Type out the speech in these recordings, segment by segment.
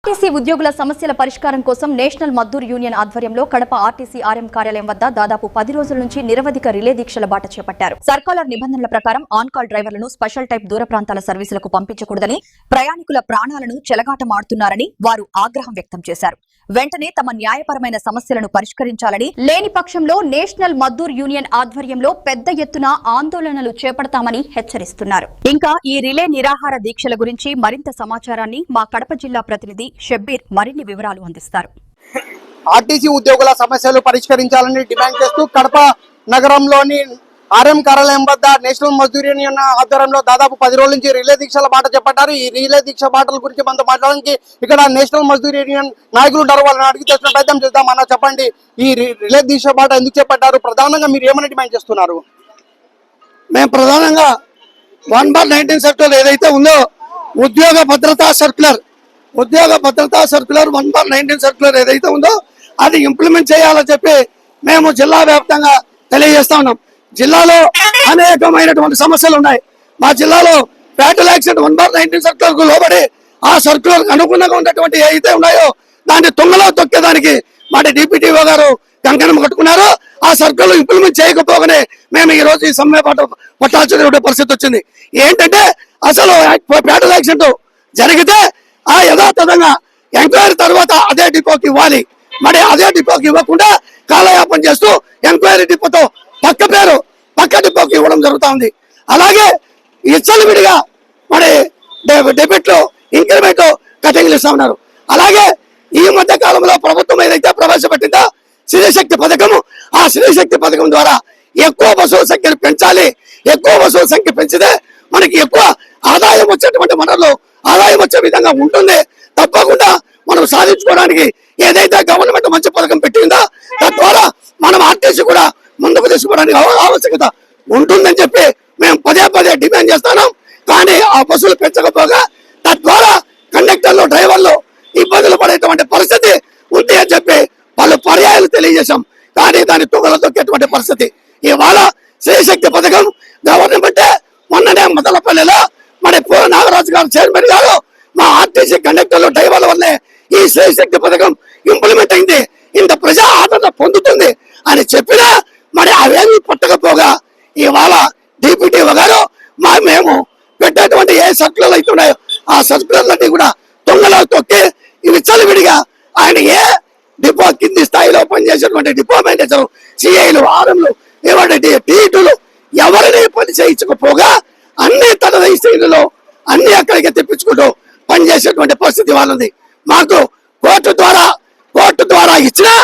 RTC ఉద్యోగుల సమస్యల పరిష్కారం కోసం నేషనల్ మజ్దూర్ యూనియన్ ఆధ్వర్యంలో కడప ఆర్టీసీ ఆర్ఎం కార్యాలయం వద్ద దాదాపు 10 రోజుల నుంచి నిరవధిక రిలే దీక్షల బాట చేపట్టారు. సర్కాలర్ నిబంధనల ప్రకారం ఆన్ కాల్ డ్రైవర్లను స్పెషల్ టైప్ దూర ప్రాంతాల సర్వీసులకు పంపించకూడదని, ప్రయాణికుల ప్రాణాలను చెలగాటమాడుతున్నారని వారు ఆగ్రహం వ్యక్తం చేశారు. వెంటనే తమ న్యాయపరమైన సమస్యలను పరిష్కరించాలని, లేని పక్షంలో నేషనల్ మజ్దూర్ యూనియన్ ఆధ్వర్యంలో పెద్ద ఎత్తున ఆందోళనలు చేపడతామని హెచ్చరిస్తున్నారు. ఇంకా ఈ రిలే నిరాహార దీక్షల గురించి మరింత సమాచారాన్ని మా కడప జిల్లా ప్రతినిధి షబ్బీర్ మరిన్ని వివరాలు అందిస్తారు. ఆర్టీసీ ఉద్యోగుల సమస్యలు పరిష్కరించాలని డిమాండ్ చేస్తూ కడప నగరంలోని ఆర్ఎం కార్యాలయం వద్ద నేషనల్ మజ్దూర్ యూనియన్ ఆధ్వర్యంలో దాదాపు 10 రోజుల నుంచి రిలే దీక్షల బాట చేపట్టారు. ఈ రిలే దీక్ష బాటల గురించి మనతో మాట్లాడడానికి ఇక్కడ నేషనల్ మజ్దూర్ యూనియన్ నాయకులు ఉన్నారు. వాళ్ళని అడిగి చేసిన ప్రయత్నం చేద్దాం. అన్న, చెప్పండి, ఈ రిలే దీక్ష బాట ఎందుకు చేపట్టారు? ప్రధానంగా మీరు ఏమైనా డిమాండ్ చేస్తున్నారు? మేము ప్రధానంగా 1/19 సర్క్యులర్ ఏదైతే ఉందో ఉద్యోగ భద్రతా సర్క్యులర్ 1/19 సర్క్యులర్ ఏదైతే ఉందో అది ఇంప్లిమెంట్ చేయాలని చెప్పి మేము జిల్లా వ్యాప్తంగా తెలియజేస్తా ఉన్నాం. జిల్లాలో అనేకమైనటువంటి సమస్యలు ఉన్నాయి. మా జిల్లాలో ఫ్యాటల్ యాక్సిడెంట్ 1/19 సర్క్యులర్ కు లోబడి ఆ సర్క్యులర్ అనుగుణంగా ఉన్నటువంటి ఏవైతే ఉన్నాయో దాన్ని తుంగలో తొక్కేదానికి మాటి డిప్యూటీఓ గారు కంకణం కట్టుకున్నారు. ఆ సర్క్యులర్ ఇంప్లిమెంట్ చేయకపోగానే మేము ఈ రోజు ఈ సమ్మె పట్టాల్సిన పరిస్థితి వచ్చింది. ఏంటంటే అసలు ఫ్యాటల్ యాక్సిడెంట్ జరిగితే ఆ యథాతథంగా ఎంక్వైరీ తర్వాత అదే డిపోకి ఇవ్వాలి. మరి అదే డిపోకి ఇవ్వకుండా కాలయాపన చేస్తూ ఎంక్వైరీ డిపోతో పక్క డిపోకి ఇవ్వడం జరుగుతూ ఉంది. అలాగే విడిగా మరి డెబిట్లు ఇంక్రిమెంట్ కటింగ్లు ఇస్తా ఉన్నారు. అలాగే ఈ మధ్య కాలంలో ప్రభుత్వం ఏదైతే ప్రవేశపెట్టిందో స్త్రీశక్తి పథకము, ఆ స్త్రీశక్తి పథకం ద్వారా ఎక్కువ బస్సుల సంఖ్యను పెంచాలి. ఎక్కువ బస్సుల సంఖ్య పెంచితే మనకి ఎక్కువ ఆదాయం వచ్చేటువంటి వనరులు ఆదాయం వచ్చే విధంగా ఉంటుంది. తప్పకుండా మనం సాధించుకోవడానికి ఏదైతే గవర్నమెంట్ మంచి పథకం పెట్టిందో తద్వారా మనం ఆర్టీసీ కూడా ముందుకు తీసుకోవడానికి ఆవశ్యకత ఉంటుందని చెప్పి మేము పదే డిమాండ్ చేస్తున్నాం. కానీ ఆ బస్సులు పెంచకపోగా తద్వారా కండక్టర్లు డ్రైవర్లు ఇబ్బందులు పడేటువంటి పరిస్థితి ఉంది అని చెప్పి వాళ్ళు పర్యాయాలు తెలియజేశాం. కానీ దాన్ని తుంగలో తొక్కేటువంటి పరిస్థితి. ఇవాళ శ్రీశక్తి పథకం గవర్నమెంట్ మొన్ననే మొదలపల్లిలో మరి పూర నాగరాజు గారు చైర్మన్ గారు మా ఆర్టీసీ కండక్టర్లు డ్రైవర్ల వల్లే ఈ శ్రీశక్తి పథకం ఇంప్లిమెంట్ అయింది, ఇంత ప్రజా ఆదరణ పొందుతుంది అని చెప్పినా మరి అవేమీ పట్టకపోగా ఇవాళ డిప్యూటీఓ గారు మేము పెట్టేటువంటి ఏ సర్కులర్లు అయితే ఉన్నాయో ఆ సర్కులర్లన్నీ కూడా తుంగలో తొక్కి ఇవి చలివిడిగా ఆయన ఏ డిపో కింది స్థాయిలో పనిచేసేటువంటి డిపో మేనేజర్, సిఐలు, ఆర్ఎంలు, టీటులు ఎవరిని పని చేయించకపోగా అన్ని తన స్థాయిలో అన్ని అక్కడికి తెప్పించుకుంటూ పనిచేసేటువంటి పరిస్థితి వాళ్ళది. మాకు కోర్టు ద్వారా ఇచ్చినా,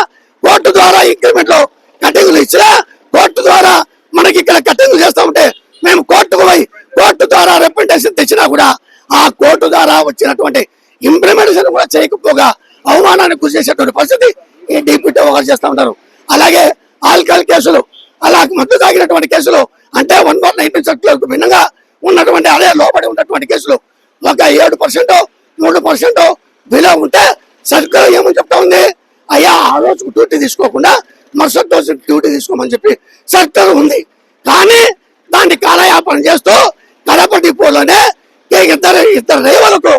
కోర్టు ద్వారా ఇంక్రిమెంట్లు కటింగ్లు ఇచ్చినా, కోర్టు ద్వారా మనకి ఇక్కడ కటింగ్లు చేస్తా ఉంటే మేము కోర్టుకు పోయి కోర్టు ద్వారా రిప్రజెంటేషన్ తెచ్చినా కూడా ఆ కోర్టు ద్వారా వచ్చినటువంటి ఇంప్లిమెంటేషన్ కూడా చేయకపోగా అవమానానికి గురి చేసేటువంటి పరిస్థితి ఈ డిప్యూటీ గారు చేస్తూ ఉంటారు. అలాగే ఆల్కహాల్ కేసులు, అలా మత్తు తాగినటువంటి కేసులు అంటే 1/19 సర్క్యులర్కు భిన్నంగా ఉన్నటువంటి అదే లోబడి ఉన్నటువంటి కేసులు ఒక 7%, 3% బిలో ఉంటే సర్క్యులర్ ఏమని చెప్తా ఉంది, అయ్యా ఆ రోజుకు డ్యూటీ తీసుకోకుండా మరుసటి రోజు డ్యూటీ తీసుకోమని చెప్పి సర్క్యులర్ ఉంది. కానీ దాన్ని కాలయాపన చేస్తూ కడప డిపోలోనే ఇద్దరు డ్రైవర్లకు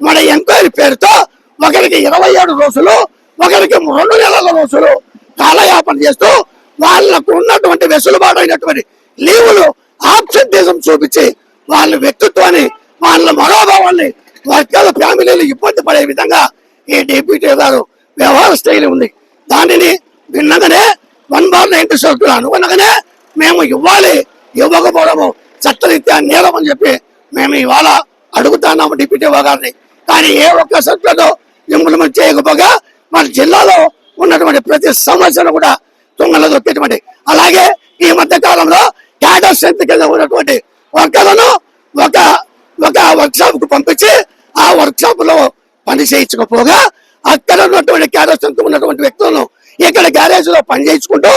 మన ఎంక్వైరీ పేరుతో ఒకరికి 27 రోజులు, ఒకరికి 2 నెలల రోజులు కాలయాపన చేస్తూ వాళ్ళకు ఉన్నటువంటి వెసులుబాటు అయినటువంటి లీవులు ఆబ్సెంటిజం చూపించి వాళ్ళ వ్యక్తిత్వాన్ని, వాళ్ళ మనోభావాన్ని, వర్గాల ఫ్యామిలీలు ఇబ్బంది పడే విధంగా ఈ డిప్యూటీ గారు వ్యవహార శైలి ఉంది. దానిని భిన్నంగానే 1/19 సర్క్యులర్ అనుగుణంగానే మేము ఇవ్వకపోవడము చట్టరీత్యా నేరం అని చెప్పి మేము ఇవాళ అడుగుతున్నాము డిప్యూటీ గారిని. కానీ ఏ ఒక్క సర్క్యులర్ ఇంప్లిమెంట్ చేయకపోగా మన జిల్లాలో ఉన్నటువంటి ప్రతి సమస్యను కూడా తుంగలో దొక్కేటువంటి, అలాగే ఈ మధ్య కాలంలో క్యాడర్ స్ట్రెంత్ కింద ఉన్నటువంటి వర్కర్లను ఒక వర్క్ షాప్ కు పంపించి ఆ వర్క్ షాప్ లో పని చేయించకపోగా అక్కడ ఉన్నటువంటి క్యాడర్ స్ట్రెంత్ ఉన్నటువంటి వ్యక్తులను ఇక్కడ గ్యారేజ్ లో పని చేయించుకుంటూ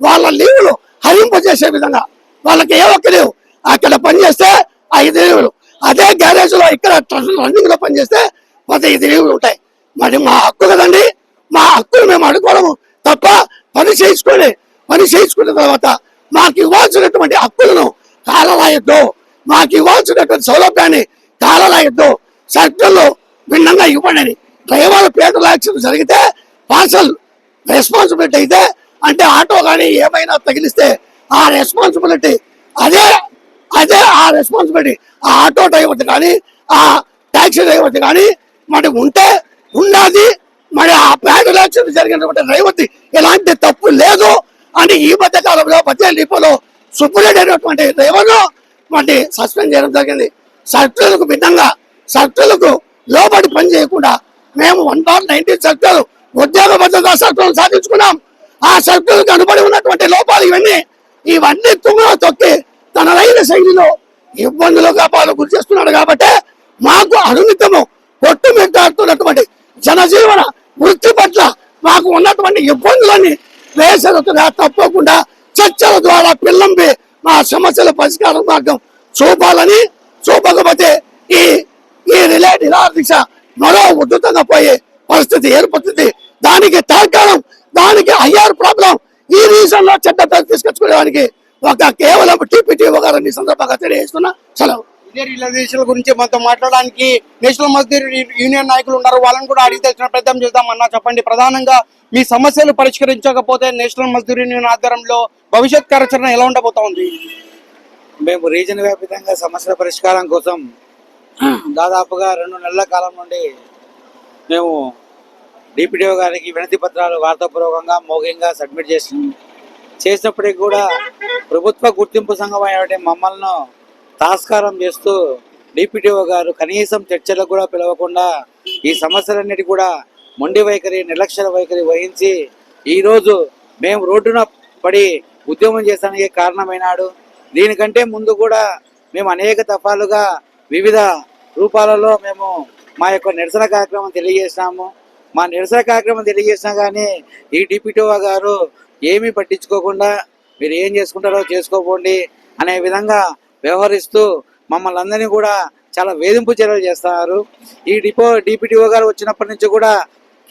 వాళ్ళ లీవులు హరింపజేసే విధంగా వాళ్ళకి ఏ ఒక్క లీవు అక్కడ పనిచేస్తే 5 లీవులు, అదే గ్యారేజ్ లో ఇక్కడ రన్నింగ్ లో పనిచేస్తే 15 లీవులు ఉంటాయి. మరి మా హక్కు కదండి, మా హక్కులు మేము అడుకోవడము తప్ప పని చేయించుకున్న తర్వాత మాకు ఇవ్వాల్సినటువంటి హక్కులను కాలరాయొద్దు, మాకు ఇవ్వాల్సినటువంటి సౌలభ్యాన్ని కాలరాయొద్దు, సర్కిల్లో భిన్నంగా ఇవ్వండి. డ్రైవర్ ఫేటల్ యాక్సిడెంట్ జరిగితే పార్సల్ రెస్పాన్సిబిలిటీ అయితే, అంటే ఆటో కానీ ఏమైనా తగిలిస్తే ఆ రెస్పాన్సిబిలిటీ అదే అదే ఆ రెస్పాన్సిబిలిటీ ఆ ఆటో డ్రైవర్ది కానీ ఆ టాక్సీ డ్రైవర్ది కానీ మరి ఉంటే ఉన్నది. మరి ఆ ఫేటల్ యాక్సిడెంట్ జరిగినటువంటి డ్రైవర్ది ఎలాంటి తప్పు లేదు అని ఈ మధ్య కాలంలో మధ్య డిపోలో సుప్రీం అయినటువంటి డ్రైవర్ను మరి సస్పెండ్ చేయడం జరిగింది. సర్కులకు భిన్నంగా సర్కులకు లోబడి పని చేయకుండా మేము 1/19 సర్కులు ఉద్యోగ భద్రతా సర్కులు సాధించుకున్నాం. ఆ సర్కులకు అనుబడి ఉన్నటువంటి లోపాలు ఇవన్నీ తుంగలో తొక్కి తనదైన శైలిలో ఇబ్బందులుగా పాలు గురి చేస్తున్నాడు. కాబట్టి మాకు అనునితము కొట్టుమిట్టాడుతున్నటువంటి జనజీవన వృత్తి పట్ల మాకు ఉన్నటువంటి ఇబ్బందులన్నీ వేసరతుగా తప్పకుండా చర్చల ద్వారా పిల్లంపి మా సమస్యల పరిష్కారం మార్గం చూపాలని, చూపకపోతే ఈ ఈ రిలే నిరాదీక్ష మరో ఉద్ధృతంగా పోయే పరిస్థితి ఏర్పడుతుంది. దానికి తార్కాణం, దానికి హయ్యర్ ప్రాబ్లం ఈ రీజన్ లో చట్టం తీసుకొచ్చుకోవడానికి ఒక కేవలం టీపీటీఓ గారిని సందర్భంగా తెలియజేస్తున్నా. సెలవు. ఇదే రిలేషన్ల గురించి మనతో మాట్లాడడానికి నేషనల్ మజ్దూర్ యూనియన్ నాయకులు ఉన్నారు. వాళ్ళని కూడా అడిగి తెలిసిన ప్రయత్నం చేద్దాం. అన్న చెప్పండి, ప్రధానంగా మీ సమస్యలు పరిష్కరించకపోతే నేషనల్ మజ్దూర్ యూనియన్ ఆధ్వర్యంలో భవిష్యత్ కార్యాచరణ ఎలా ఉండబోతా ఉంది? మేము రీజన్ వ్యాప్తంగా సమస్యల పరిష్కారం కోసం దాదాపుగా 2 నెలల కాలం నుండి మేము డిపిడిఓ గారికి వినతి పత్రాలు వార్తాపూర్వకంగా మౌఖికంగా సబ్మిట్ చేసినప్పటికీ కూడా ప్రభుత్వ గుర్తింపు సంఘం అయినటువంటి మమ్మల్ని తాస్కారం చేస్తూ డిపిడిఓ గారు కనీసం చర్చలకు కూడా పిలవకుండా ఈ సమస్యలన్నిటి కూడా మొండి వైఖరి, నిర్లక్ష్య వైఖరి వహించి ఈరోజు మేము రోడ్డున పడి ఉద్యమం చేసానికి కారణమైనాడు. దీనికంటే ముందు కూడా మేము అనేక దఫాలుగా వివిధ రూపాలలో మేము మా యొక్క నిరసన కార్యక్రమం తెలియజేసినాము. మా నిరసన కార్యక్రమం తెలియజేసినా కానీ ఈ డిపిటిఓ గారు ఏమీ పట్టించుకోకుండా మీరు ఏం చేసుకుంటారో చేసుకోపోండి అనే విధంగా వ్యవహరిస్తూ మమ్మల్ని అందరినీ కూడా చాలా వేధింపు చర్యలు చేస్తున్నారు. ఈ డిపిటిఓ గారు వచ్చినప్పటి నుంచి కూడా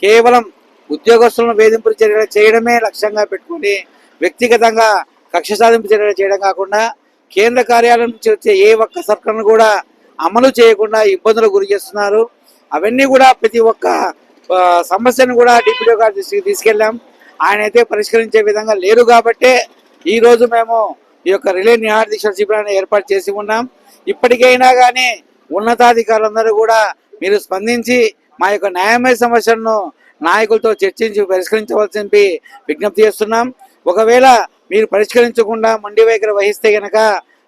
కేవలం ఉద్యోగస్తులను వేధింపు చర్యలు చేయడమే లక్ష్యంగా పెట్టుకుని వ్యక్తిగతంగా కక్ష సాధింపు చర్యలు చేయడం కాకుండా కేంద్ర కార్యాలయం నుంచి వచ్చే ఏ ఒక్క సర్కారును కూడా అమలు చేయకుండా ఇబ్బందులకు గురి చేస్తున్నారు. అవన్నీ కూడా ప్రతి ఒక్క సమస్యను కూడా డిప్యూటీ గారి దృష్టికి తీసుకెళ్ళాం. ఆయన అయితే పరిష్కరించే విధంగా లేరు. కాబట్టే ఈరోజు మేము ఈ యొక్క రిలే నిరాదీక్ష శిబిరాన్ని ఏర్పాటు చేసి ఉన్నాం. ఇప్పటికైనా కానీ ఉన్నతాధికారులందరూ కూడా మీరు స్పందించి మా యొక్క న్యాయమైన సమస్యలను నాయకులతో చర్చించి పరిష్కరించవలసి విజ్ఞప్తి చేస్తున్నాం. ఒకవేళ మీరు పరిష్కరించకుండా మొండి వైఖరి వహిస్తే గనక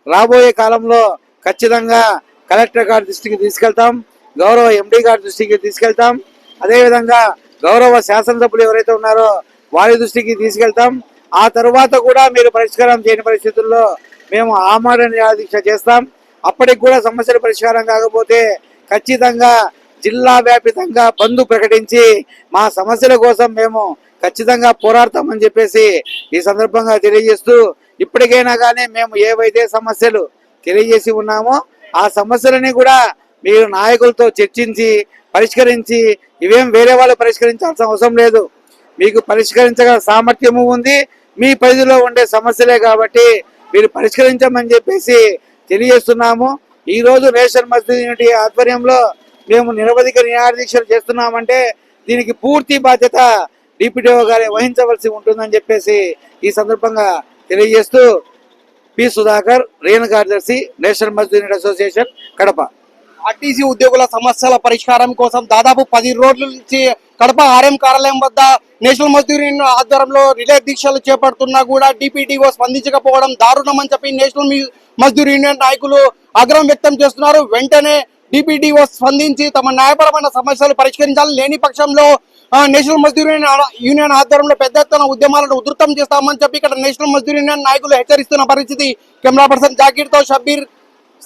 రాబోయే కాలంలో ఖచ్చితంగా కలెక్టర్ గారి దృష్టికి తీసుకెళ్తాం, గౌరవ ఎండి గారి దృష్టికి తీసుకెళ్తాం, అదేవిధంగా గౌరవ శాసనసభ్యులు ఎవరైతే ఉన్నారో వారి దృష్టికి తీసుకెళ్తాం. ఆ తర్వాత కూడా మీరు పరిష్కారం చేయని పరిస్థితుల్లో మేము ఆమరణ నిరాదీక్ష చేస్తాం. అప్పటికి కూడా సమస్యలు పరిష్కారం కాకపోతే ఖచ్చితంగా జిల్లా వ్యాపితంగా బంద్ ప్రకటించి మా సమస్యల కోసం మేము ఖచ్చితంగా పోరాడతామని చెప్పేసి ఈ సందర్భంగా తెలియజేస్తూ, ఇప్పటికైనా కానీ మేము ఏవైతే సమస్యలు తెలియజేసి ఉన్నామో ఆ సమస్యలని కూడా మీరు నాయకులతో చర్చించి పరిష్కరించి, ఇవేం వేరే వాళ్ళు పరిష్కరించాల్సిన అవసరం లేదు, మీకు పరిష్కరించగల సామర్థ్యము ఉంది, మీ పరిధిలో ఉండే సమస్యలే కాబట్టి మీరు పరిష్కరించమని చెప్పేసి తెలియజేస్తున్నాము. ఈరోజు నేషనల్ మజ్దూర్ యూనిటీ ఆధ్వర్యంలో మేము నిరవధిక నిరాదీక్షలు చేస్తున్నామంటే దీనికి పూర్తి బాధ్యత డిపిడిఓ గారే వహించవలసి ఉంటుందని చెప్పేసి ఈ సందర్భంగా తెలియజేస్తూ పి సుధాకర్, రేణు కార్యదర్శి, national Mazdoor unit association, Kadapa. RTC ఉద్యోగుల సమస్యల పరిష్కారం కోసం దాదాపు 10 రోజుల నుంచి కడప ఆర్ఎం కార్యాలయం వద్ద నేషనల్ మజ్దూర్ యూనియన్ ఆధ్వర్యంలో రిలే దీక్షలు చేపడుతున్నా కూడా డిపిటిఓ స్పందించకపోవడం దారుణమని చెప్పి నేషనల్ మజ్దూర్ యూనియన్ నాయకులు ఆగ్రహం వ్యక్తం చేస్తున్నారు. వెంటనే డిపిటిఓ స్పందించి తమ న్యాయపరమైన సమస్యలు పరిష్కరించాలని, లేని పక్షంలో నేషనల్ మజ్దూర్ యూనియన్ ఆధ్వర్యంలో పెద్ద ఎత్తున ఉద్యమాలను ఉధృతం చేస్తామని చెప్పి ఇక్కడ నేషనల్ మజ్దూర్ యూనియన్ నాయకులు హెచ్చరిస్తున్న పరిస్థితి. కెమెరా పర్సన్ జాకీర్ తో షబ్బీర్,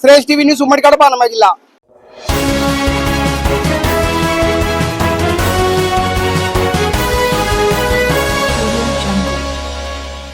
శ్రేష్ టీవీ న్యూస్, ఉమ్మడి కడప, అన్నమయ్య జిల్లా.